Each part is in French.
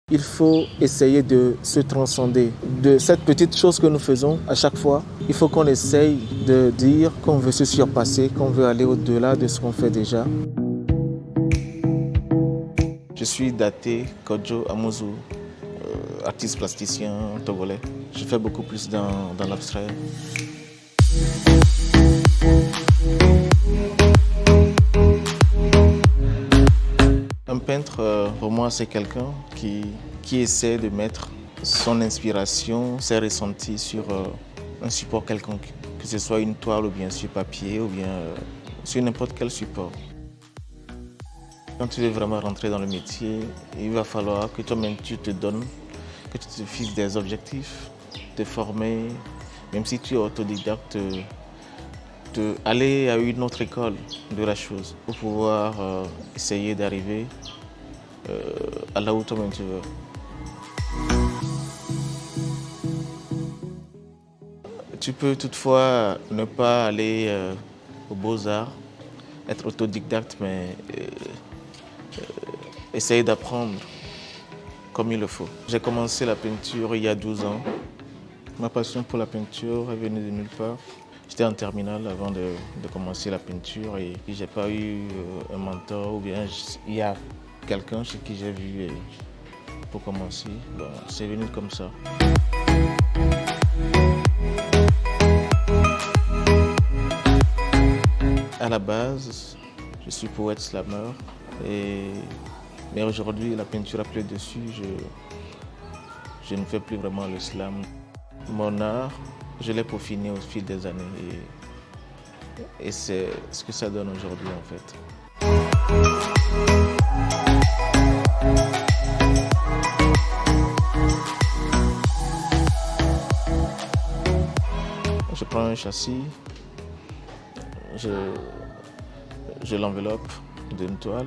Il faut essayer de se transcender de cette petite chose que nous faisons à chaque fois. Il faut qu'on essaye de dire qu'on veut se surpasser, qu'on veut aller au-delà de ce qu'on fait déjà. Je suis Daté Kodjo Amouzou, artiste plasticien togolais. Je fais beaucoup plus dans l'abstrait. Un peintre, pour moi, c'est quelqu'un qui essaie de mettre son inspiration, ses ressentis sur un support quelconque, que ce soit une toile ou bien sur papier ou bien sur n'importe quel support. Quand tu veux vraiment rentrer dans le métier, il va falloir que toi-même tu te donnes, que tu te fixes des objectifs, te former, même si tu es autodidacte, aller à une autre école de la chose pour pouvoir essayer d'arriver à là où toi-même tu veux. Tu peux toutefois ne pas aller aux Beaux-Arts, être autodidacte, mais essayer d'apprendre comme il le faut. J'ai commencé la peinture il y a 12 ans. Ma passion pour la peinture est venue de nulle part. J'étais en terminale avant de commencer la peinture et je n'ai pas eu un mentor ou bien il y a quelqu'un chez qui j'ai vu pour commencer. Bon, c'est venu comme ça. À la base, je suis poète slameur, mais aujourd'hui la peinture a pris le dessus. Je ne fais plus vraiment le slam. Mon art, je l'ai peaufiné au fil des années et c'est ce que ça donne aujourd'hui en fait. Je prends un châssis, je l'enveloppe d'une toile.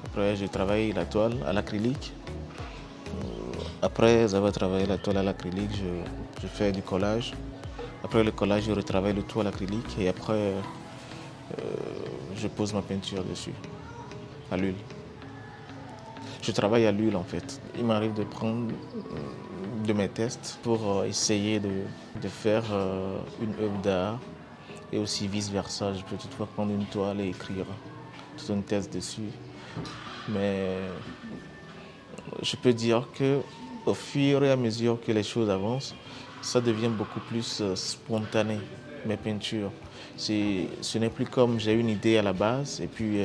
Après, je travaille la toile à l'acrylique. Après avoir travaillé la toile à l'acrylique, je fais du collage. Après le collage, je retravaille le tout à l'acrylique et après, je pose ma peinture dessus, à l'huile. Je travaille à l'huile en fait. Il m'arrive de prendre de mes tests pour essayer de faire une œuvre d'art et aussi vice-versa. Je peux toutefois prendre une toile et écrire tout un test dessus. Mais je peux dire qu'au fur et à mesure que les choses avancent, ça devient beaucoup plus spontané, mes peintures. Ce n'est plus comme j'ai une idée à la base et puis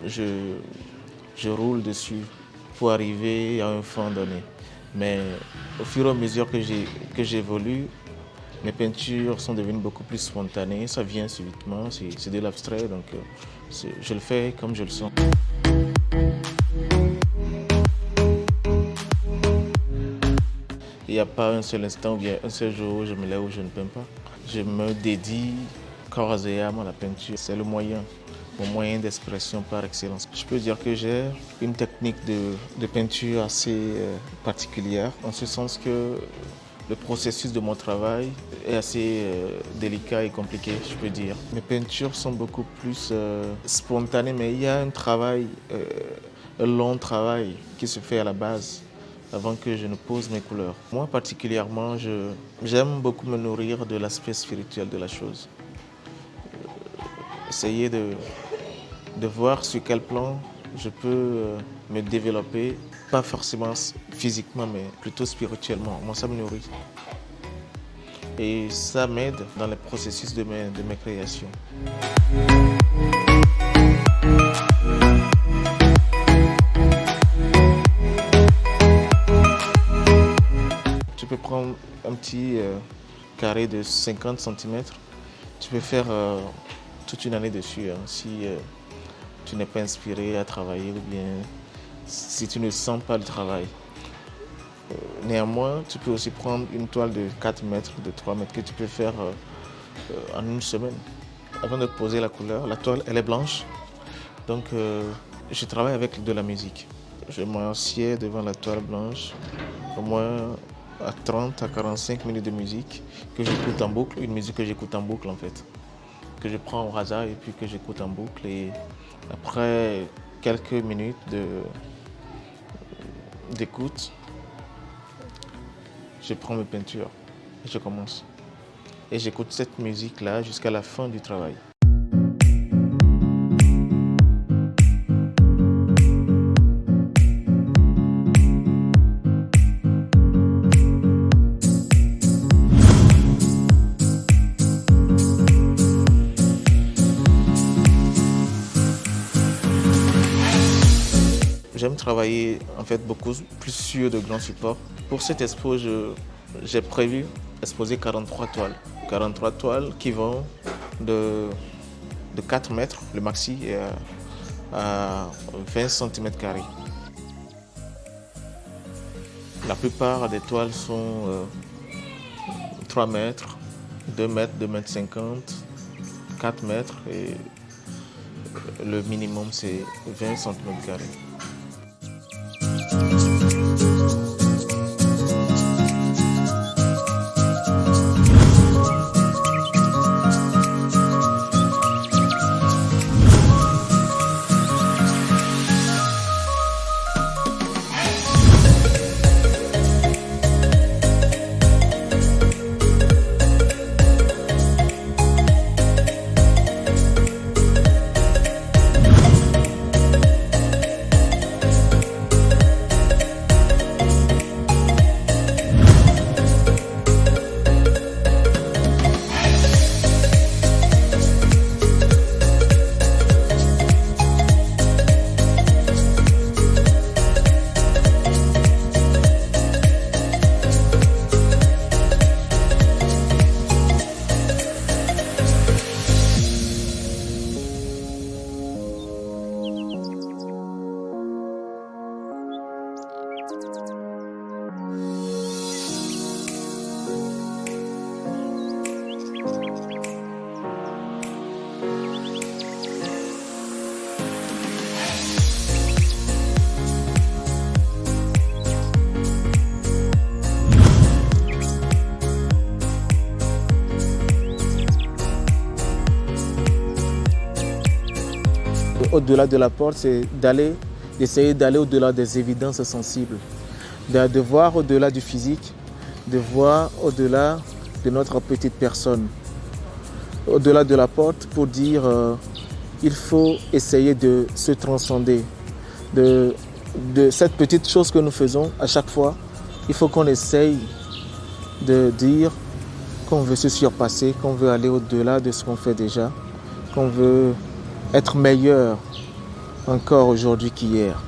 je roule dessus pour arriver à un fond donné. Mais au fur et à mesure que j'évolue, mes peintures sont devenues beaucoup plus spontanées, ça vient subitement, c'est de l'abstrait, donc je le fais comme je le sens. Il n'y a pas un seul instant ou bien un seul jour où je me lève où je ne peins pas. Je me dédie corps et âme à la peinture. C'est le moyen, mon moyen d'expression par excellence. Je peux dire que j'ai une technique de peinture assez particulière, en ce sens que le processus de mon travail est assez délicat et compliqué, je peux dire. Mes peintures sont beaucoup plus spontanées, mais il y a un travail, un long travail qui se fait à la base avant que je ne pose mes couleurs. Moi particulièrement, j'aime beaucoup me nourrir de l'aspect spirituel de la chose. Essayer de voir sur quel plan je peux me développer, pas forcément physiquement, mais plutôt spirituellement. Moi, ça me nourrit. Et ça m'aide dans le processus de mes créations. Tu peux prendre un petit carré de 50 cm. Tu peux faire toute une année dessus si tu n'es pas inspiré à travailler ou bien si tu ne sens pas le travail. Néanmoins, tu peux aussi prendre une toile de 4 mètres, de 3 mètres que tu peux faire en une semaine. Avant de poser la couleur, la toile elle est blanche. Donc je travaille avec de la musique. Je m'assieds devant la toile blanche au moins à 30 à 45 minutes de musique que j'écoute en boucle, une musique que j'écoute en boucle en fait, que je prends au hasard et puis que j'écoute en boucle et après quelques minutes d'écoute, je prends mes peintures et je commence. Et j'écoute cette musique-là jusqu'à la fin du travail. J'aime travailler en fait beaucoup plus sur de grands supports. Pour cette expo, j'ai prévu exposer 43 toiles. 43 toiles qui vont de 4 mètres, le maxi, et à 20 cm². La plupart des toiles sont 3 mètres, 2 mètres, 2 mètres 50, 4 mètres et le minimum c'est 20 cm². Au-delà de la porte, c'est d'essayer d'aller au-delà des évidences sensibles, de voir au-delà du physique, de voir au-delà de notre petite personne. Au-delà de la porte pour dire il faut essayer de se transcender. De cette petite chose que nous faisons à chaque fois, il faut qu'on essaye de dire qu'on veut se surpasser, qu'on veut aller au-delà de ce qu'on fait déjà, qu'on veut être meilleur encore aujourd'hui qu'hier.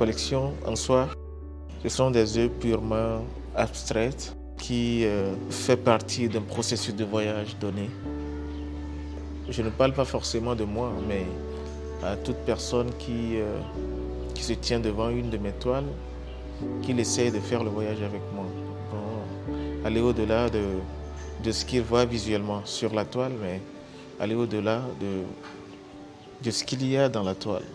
collection en soi, ce sont des œuvres purement abstraites qui fait partie d'un processus de voyage donné. Je ne parle pas forcément de moi, mais à toute personne qui se tient devant une de mes toiles, qu'il essaie de faire le voyage avec moi. Bon, aller au-delà de ce qu'il voit visuellement sur la toile, mais aller au-delà de ce qu'il y a dans la toile.